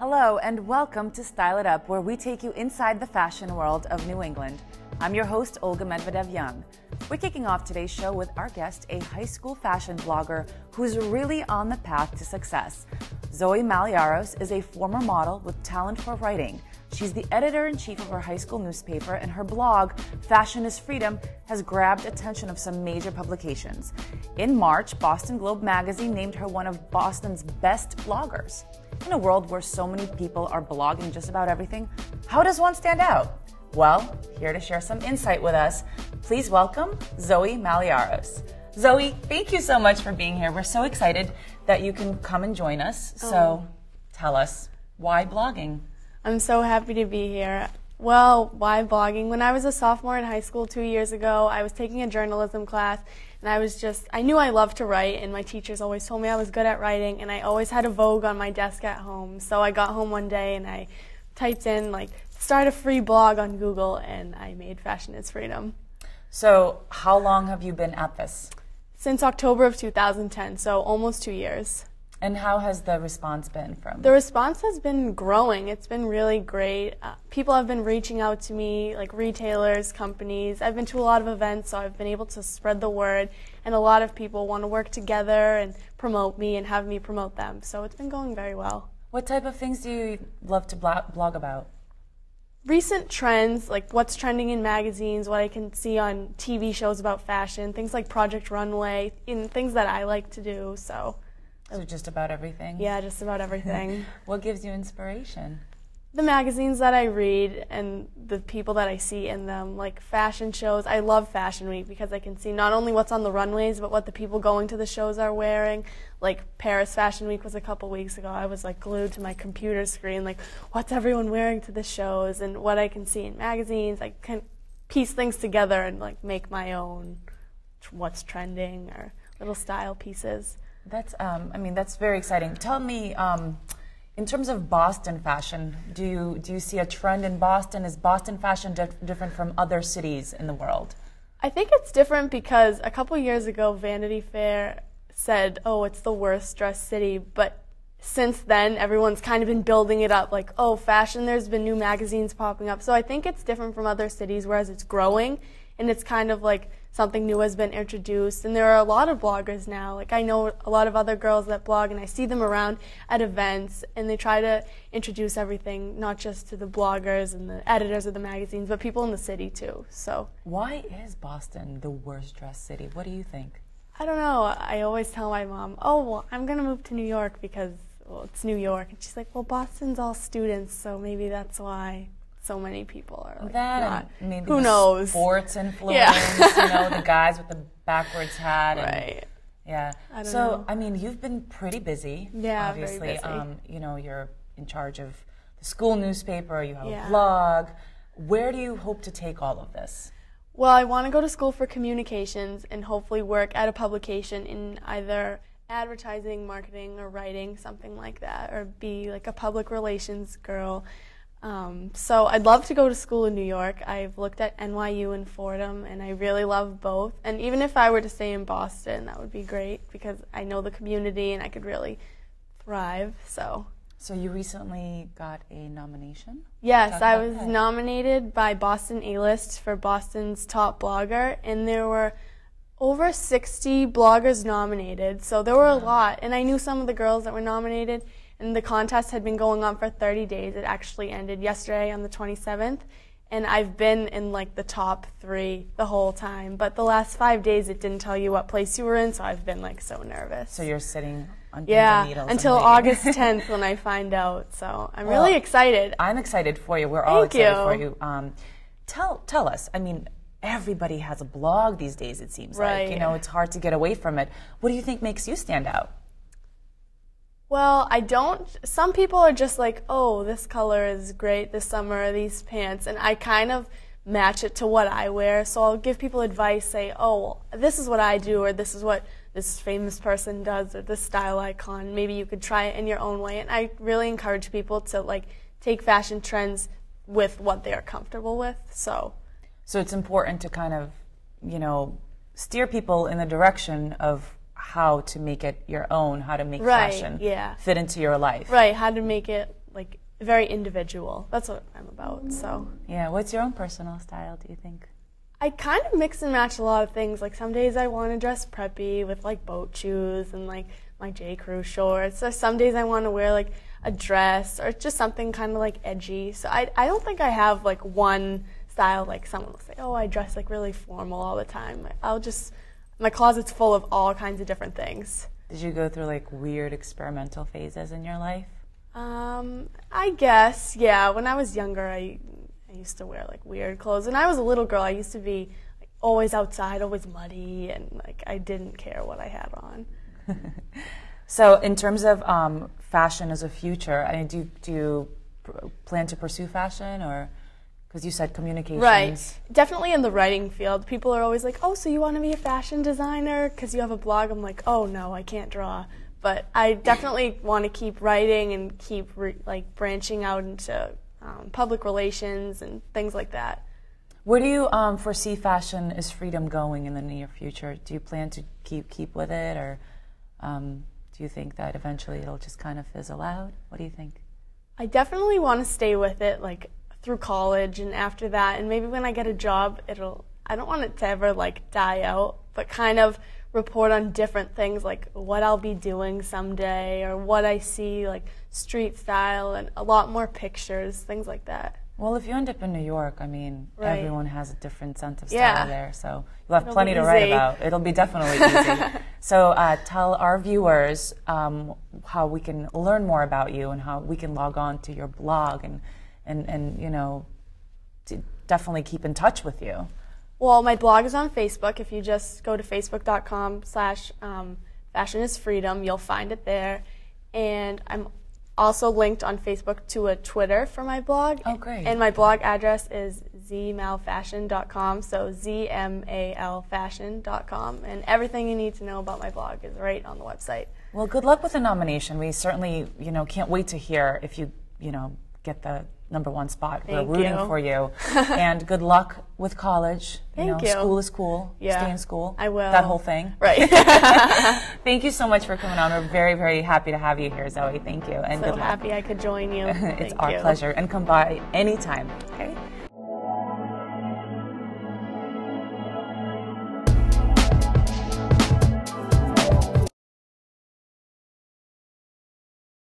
Hello and welcome to Style It Up, where we take you inside the fashion world of New England. I'm your host, Olga Medvedev-Young. We're kicking off today's show with our guest, a high school fashion blogger who's really on the path to success. Zoe Malliaros is a former model with talent for writing. She's the editor-in-chief of her high school newspaper, and her blog, Fashion is Freedom, has grabbed attention of some major publications. In March, Boston Globe magazine named her one of Boston's best bloggers. In a world where so many people are blogging just about everything, how does one stand out? Well, here to share some insight with us, please welcome Zoe Malliaros. Zoe, thank you so much for being here. We're so excited that you can come and join us. So tell us, why blogging? I'm so happy to be here. Well, why blogging? When I was a sophomore in high school 2 years ago, I was taking a journalism class, and I knew I loved to write, and my teachers always told me I was good at writing, and I always had a Vogue on my desk at home. So I got home one day and I typed in, start a free blog on Google, and I made Fashion is Freedom. So how long have you been at this? Since October of 2010, so almost 2 years. And how has the response been from? The response has been growing. It's been really great. People have been reaching out to me, like retailers, companies. I've been to a lot of events, so I've been able to spread the word. And a lot of people want to work together and promote me and have me promote them. So it's been going very well. What type of things do you love to blog about? Recent trends, like what's trending in magazines, what I can see on TV shows about fashion, things like Project Runway, and things that I like to do. So just about everything? Yeah, just about everything. What gives you inspiration? The magazines that I read and the people that I see in them, like fashion shows. I love Fashion Week because I can see not only what's on the runways, but what the people going to the shows are wearing. Like Paris Fashion Week was a couple weeks ago. I was glued to my computer screen, what's everyone wearing to the shows, and what I can see in magazines. I can piece things together and make my own what's trending or little style pieces. That's, that's very exciting. Tell me, in terms of Boston fashion, do you see a trend in Boston? Is Boston fashion different from other cities in the world? I think it's different because a couple years ago, Vanity Fair said, oh, it's the worst dressed city, but since then, everyone's kind of been building it up, fashion, there's been new magazines popping up. So I think it's different from other cities, whereas it's growing, and it's kind of something new has been introduced, and there are a lot of bloggers now. I know a lot of other girls that blog, and I see them around at events, and they try to introduce everything, not just to the bloggers and the editors of the magazines, but people in the city too. So why is Boston the worst dressed city? What do you think? I don't know. I always tell my mom, oh, well, I'm going to move to New York because, well, it's New York. And she's like, well, Boston's all students, so maybe that's why so many people are not. Maybe who knows? Sports influence, yeah. The guys with the backwards hat. Right. Yeah. I don't know. You've been pretty busy. Yeah, obviously. very busy. You're in charge of the school newspaper, you have a blog. Where do you hope to take all of this? Well, I want to go to school for communications and hopefully work at a publication in either advertising, marketing, or writing, something like that, or be a public relations girl. So I'd love to go to school in New York. I've looked at NYU and Fordham, and I really love both. And even if I were to stay in Boston, that would be great because I know the community and I could really thrive. So you recently got a nomination? Yes, I was nominated by Boston A-List for Boston's top blogger, and there were over 60 bloggers nominated, so there were a lot. And I knew some of the girls that were nominated, and the contest had been going on for 30 days. It actually ended yesterday on the 27th, and I've been in the top 3 the whole time. But the last 5 days, it didn't tell you what place you were in, so I've been so nervous. So you're sitting on the needles until August 10th when I find out. So I'm really excited. I'm excited for you. We're all excited for you. Tell us. Everybody has a blog these days, it seems like. It's hard to get away from it. What do you think makes you stand out? Well, I don't. Some people are just oh, this color is great this summer, these pants, and I kind of match it to what I wear. So I'll give people advice, say, oh, well, this is what I do, or this is what this famous person does, or this style icon. Maybe you could try it in your own way. And I really encourage people to take fashion trends with what they are comfortable with. So it's important to kind of, steer people in the direction of how to make it your own, how to make fashion fit into your life. Right, how to make it like very individual. That's what I'm about. So yeah, what's your own personal style, do you think? I kind of mix and match a lot of things. Like some days I want to dress preppy with like boat shoes and like my J. Crew shorts. Or some days I want to wear like a dress or just something kind of like edgy. So I don't think I have like one style. Like someone will say, oh, I dress like really formal all the time. My closet's full of all kinds of different things. Did you go through like weird experimental phases in your life? I guess, yeah. When I was younger, I used to wear like weird clothes. When I was a little girl, I used to be like, always outside, always muddy, and like I didn't care what I had on. So in terms of fashion as a future, I mean, do you plan to pursue fashion, or because you said communications? Right, definitely in the writing field. People are always like, oh, so you want to be a fashion designer because you have a blog? I'm like, oh no, I can't draw. But I definitely want to keep writing and keep like branching out into public relations and things like that. Where do you foresee Fashion is Freedom going in the near future? Do you plan to keep with it, or do you think that eventually it'll just kind of fizzle out? What do you think? I definitely want to stay with it, like through college and after that, and maybe when I get a job, I don't want it to ever like die out, but kind of report on different things, like what I'll be doing someday or what I see, like street style, and a lot more pictures, things like that. Well, if you end up in New York, I mean, right. Everyone has a different sense of style yeah. there, so you'll have plenty to write about. It'll be definitely easy. So tell our viewers how we can learn more about you and how we can log on to your blog and you know, to definitely keep in touch with you. Well, my blog is on Facebook. If you just go to facebook.com/fashionisfreedom, you'll find it there. And I'm also linked on Facebook to a Twitter for my blog. Oh, great. And my blog address is zmalfashion.com, so zmalfashion.com. And everything you need to know about my blog is right on the website. Well, good luck with the nomination. We certainly, can't wait to hear if you, get the #1 spot. We're rooting for you. And good luck with college. Thank you. School is cool. Yeah. Stay in school. I will. That whole thing. Right. Thank you so much for coming on. We're very, very happy to have you here, Zoe. Thank you. And so good luck. happy I could join you. It's Thank our you. pleasure. And come by anytime. Okay.